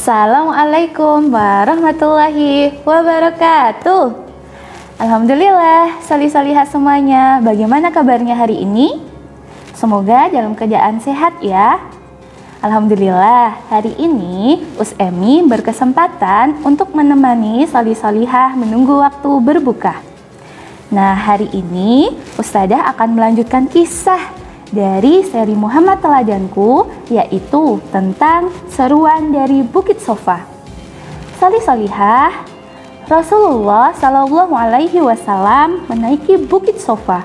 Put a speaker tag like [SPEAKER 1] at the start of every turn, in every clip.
[SPEAKER 1] Assalamualaikum warahmatullahi wabarakatuh. Alhamdulillah, solih-solihah semuanya. Bagaimana kabarnya hari ini? Semoga dalam keadaan sehat ya. Alhamdulillah, hari ini Emi berkesempatan untuk menemani solih-solihah menunggu waktu berbuka. Nah, hari ini Ustadzah akan melanjutkan kisah dari seri Muhammad Teladanku, yaitu tentang seruan dari Bukit Sofa. Solih-solihah, Rasulullah Shallallahu Alaihi Wasallam menaiki Bukit Sofa.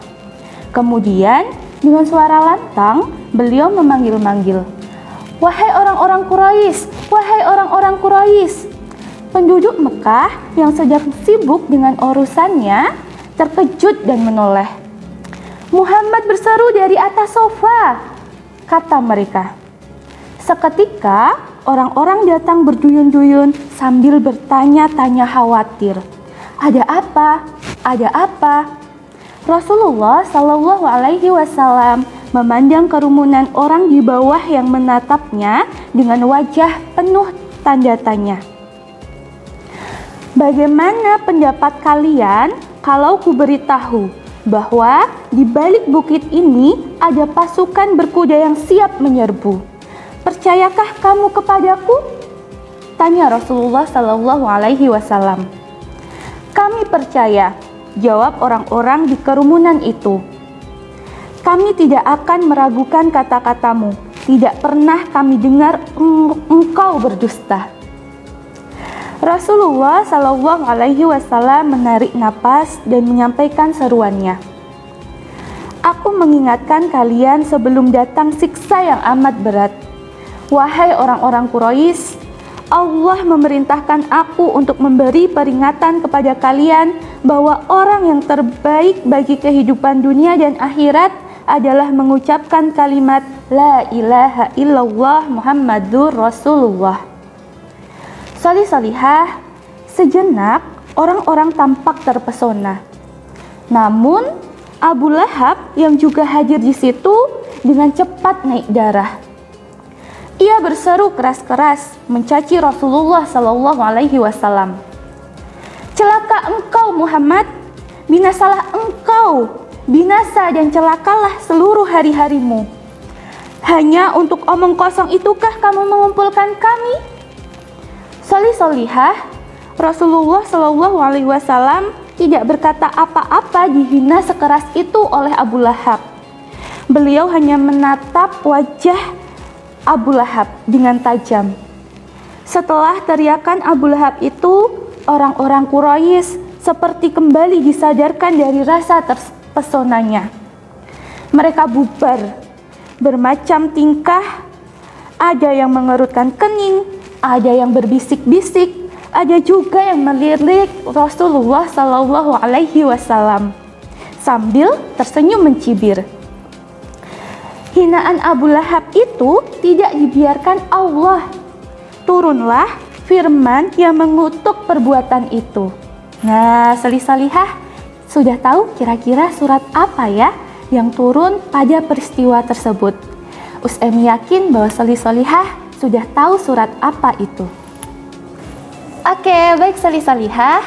[SPEAKER 1] Kemudian dengan suara lantang beliau memanggil-manggil, "Wahai orang-orang Quraisy, wahai orang-orang Quraisy!" Penduduk Mekah yang sedang sibuk dengan urusannya terkejut dan menoleh. "Muhammad berseru dari atas sofa," kata mereka. Seketika orang-orang datang berduyun-duyun sambil bertanya-tanya khawatir. "Ada apa? Ada apa?" Rasulullah Shallallahu Alaihi Wasallam memandang kerumunan orang di bawah yang menatapnya dengan wajah penuh tanda tanya. "Bagaimana pendapat kalian kalau kuberitahu bahwa di balik bukit ini ada pasukan berkuda yang siap menyerbu? Percayakah kamu kepadaku?" tanya Rasulullah Shallallahu Alaihi Wasallam. "Kami percaya," jawab orang-orang di kerumunan itu. "Kami tidak akan meragukan kata-katamu. Tidak pernah kami dengar engkau berdusta." Rasulullah Shallallahu Alaihi Wasallam menarik napas dan menyampaikan seruannya. "Aku mengingatkan kalian sebelum datang siksa yang amat berat. Wahai orang-orang Quraisy, Allah memerintahkan aku untuk memberi peringatan kepada kalian bahwa orang yang terbaik bagi kehidupan dunia dan akhirat adalah mengucapkan kalimat La ilaha illallah Muhammadur Rasulullah." Solih-solihah, sejenak orang-orang tampak terpesona. Namun Abu Lahab yang juga hadir di situ dengan cepat naik darah. Ia berseru keras-keras mencaci Rasulullah Shallallahu Alaihi Wasallam. "Celaka engkau Muhammad, binasalah engkau, binasa dan celakalah seluruh hari-harimu. Hanya untuk omong kosong itukah kamu mengumpulkan kami?" Solih-solihah, Rasulullah Shallallahu Alaihi Wasallam tidak berkata apa-apa dihina sekeras itu oleh Abu Lahab. Beliau hanya menatap wajah Abu Lahab dengan tajam. Setelah teriakan Abu Lahab itu, orang-orang Quraisy seperti kembali disadarkan dari rasa terpesonanya. Mereka bubar, bermacam tingkah, ada yang mengerutkan kening, ada yang berbisik-bisik, ada juga yang melirik Rasulullah Shallallahu Alaihi Wasallam sambil tersenyum mencibir. Hinaan Abu Lahab itu tidak dibiarkan Allah. Turunlah firman yang mengutuk perbuatan itu. Nah, solih-solihah, sudah tahu kira-kira surat apa ya yang turun pada peristiwa tersebut? Emi yakin bahwa solih-solihah sudah tahu surat apa itu. Oke, baik solih-solihah,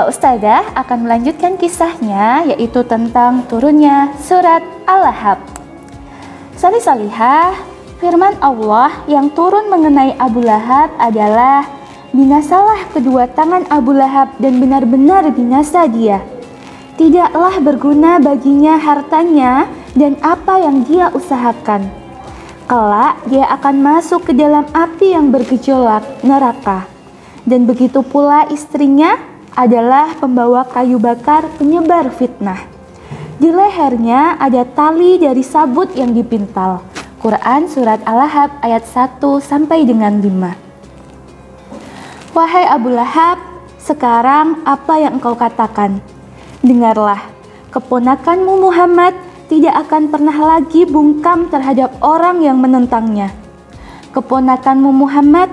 [SPEAKER 1] Ustadzah akan melanjutkan kisahnya, yaitu tentang turunnya surat Al-Lahab. Solih-solihah, firman Allah yang turun mengenai Abu Lahab adalah, "Binasalah kedua tangan Abu Lahab dan benar-benar binasa dia. Tidaklah berguna baginya hartanya dan apa yang dia usahakan. Kelak dia akan masuk ke dalam api yang bergejolak, neraka. Dan begitu pula istrinya adalah pembawa kayu bakar penyebar fitnah. Di lehernya ada tali dari sabut yang dipintal." Quran Surat Al-Lahab ayat 1 sampai dengan 5. "Wahai Abu Lahab, sekarang apa yang engkau katakan? Dengarlah, keponakanmu Muhammad tidak akan pernah lagi bungkam terhadap orang yang menentangnya. Keponakanmu Muhammad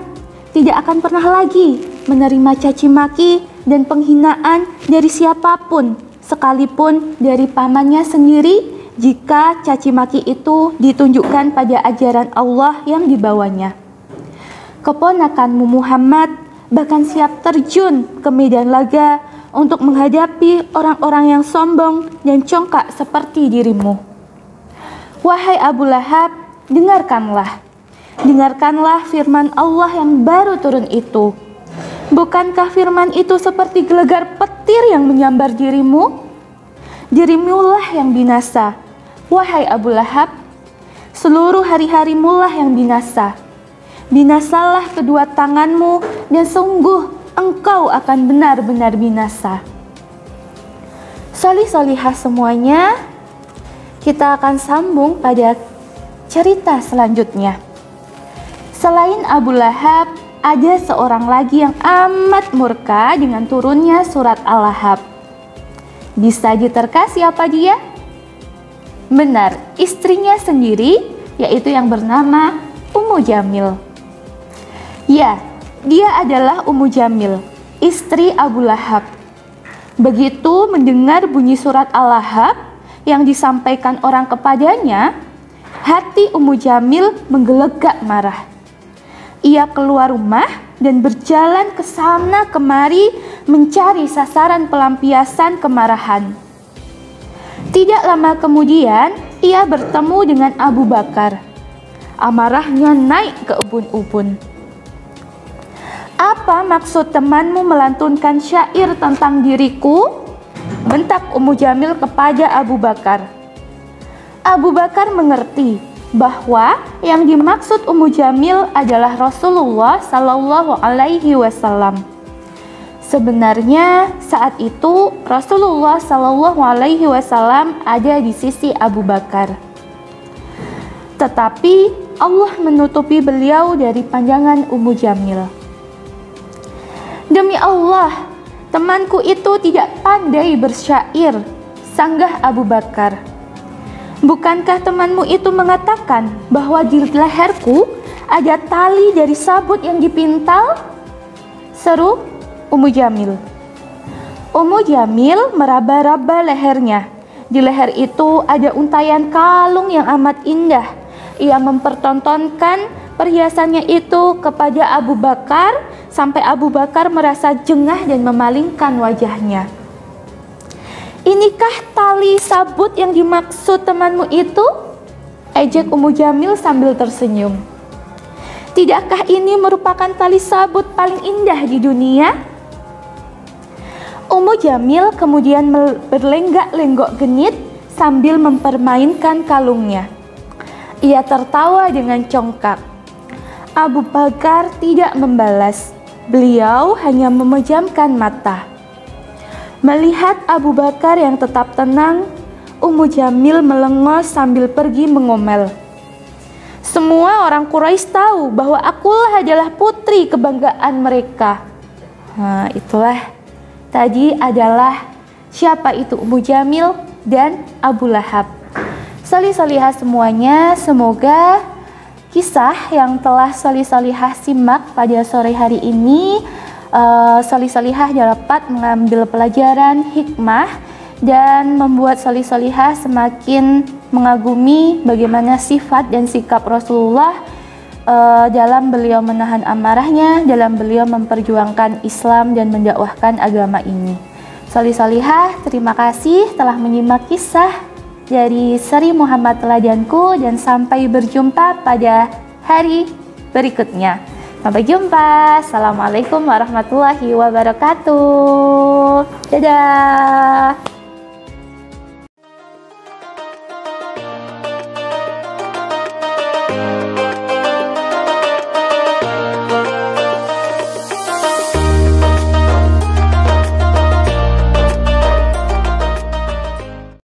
[SPEAKER 1] tidak akan pernah lagi menerima caci maki dan penghinaan dari siapapun, sekalipun dari pamannya sendiri, jika caci maki itu ditunjukkan pada ajaran Allah yang dibawanya. keponakanmu Muhammad bahkan siap terjun ke medan laga untuk menghadapi orang-orang yang sombong dan congkak seperti dirimu. Wahai Abu Lahab, dengarkanlah. Dengarkanlah firman Allah yang baru turun itu. Bukankah firman itu seperti gelegar petir yang menyambar dirimu? Dirimulah yang binasa, wahai Abu Lahab. Seluruh hari-harimulah yang binasa. Binasalah kedua tanganmu dan sungguh engkau akan benar-benar binasa. Solih-solihah semuanya, kita akan sambung pada cerita selanjutnya. Selain Abu Lahab, ada seorang lagi yang amat murka dengan turunnya surat Al-Lahab. Bisa diterka siapa dia? Benar, istrinya sendiri, yaitu yang bernama Ummu Jamil. Ya, dia adalah Ummu Jamil, istri Abu Lahab. Begitu mendengar bunyi surat Al-Lahab yang disampaikan orang kepadanya, hati Ummu Jamil menggelegak marah. Ia keluar rumah dan berjalan ke sana kemari mencari sasaran pelampiasan kemarahan. Tidak lama kemudian, ia bertemu dengan Abu Bakar. Amarahnya naik ke ubun-ubun. Apa maksud temanmu melantunkan syair tentang diriku? Bentak Ummu Jamil kepada Abu Bakar. Abu Bakar mengerti bahwa yang dimaksud Ummu Jamil adalah Rasulullah Sallallahu Alaihi Wasallam. Sebenarnya saat itu Rasulullah Sallallahu Alaihi Wasallam ada di sisi Abu Bakar. Tetapi Allah menutupi beliau dari pandangan Ummu Jamil. Demi Allah, temanku itu tidak pandai bersyair, sanggah Abu Bakar. Bukankah temanmu itu mengatakan bahwa di leherku ada tali dari sabut yang dipintal? Seru Ummu Jamil. Ummu Jamil meraba-raba lehernya. Di leher itu ada untayan kalung yang amat indah. Ia mempertontonkan perhiasannya itu kepada Abu Bakar sampai Abu Bakar merasa jengah dan memalingkan wajahnya. Inikah tali sabut yang dimaksud temanmu itu? Ejek Ummu Jamil sambil tersenyum. Tidakkah ini merupakan tali sabut paling indah di dunia? Ummu Jamil kemudian berlenggak-lenggok genit sambil mempermainkan kalungnya. Ia tertawa dengan congkak. Abu Bakar tidak membalas. Beliau hanya memejamkan mata. Melihat Abu Bakar yang tetap tenang, Ummu Jamil melengos sambil pergi mengomel. Semua orang Quraisy tahu bahwa akulah adalah putri kebanggaan mereka. Nah, itulah tadi adalah siapa itu Ummu Jamil dan Abu Lahab. Solih-solihah semuanya, semoga kisah yang telah solih-solihah simak pada sore hari ini, solih-solihah dapat mengambil pelajaran hikmah dan membuat solih-solihah semakin mengagumi bagaimana sifat dan sikap Rasulullah dalam beliau menahan amarahnya, dalam beliau memperjuangkan Islam dan mendakwahkan agama ini. Solih-solihah, terima kasih telah menyimak kisah dari seri Muhammad Teladanku dan sampai berjumpa pada hari berikutnya. Sampai jumpa. Assalamualaikum warahmatullahi wabarakatuh. Dadah.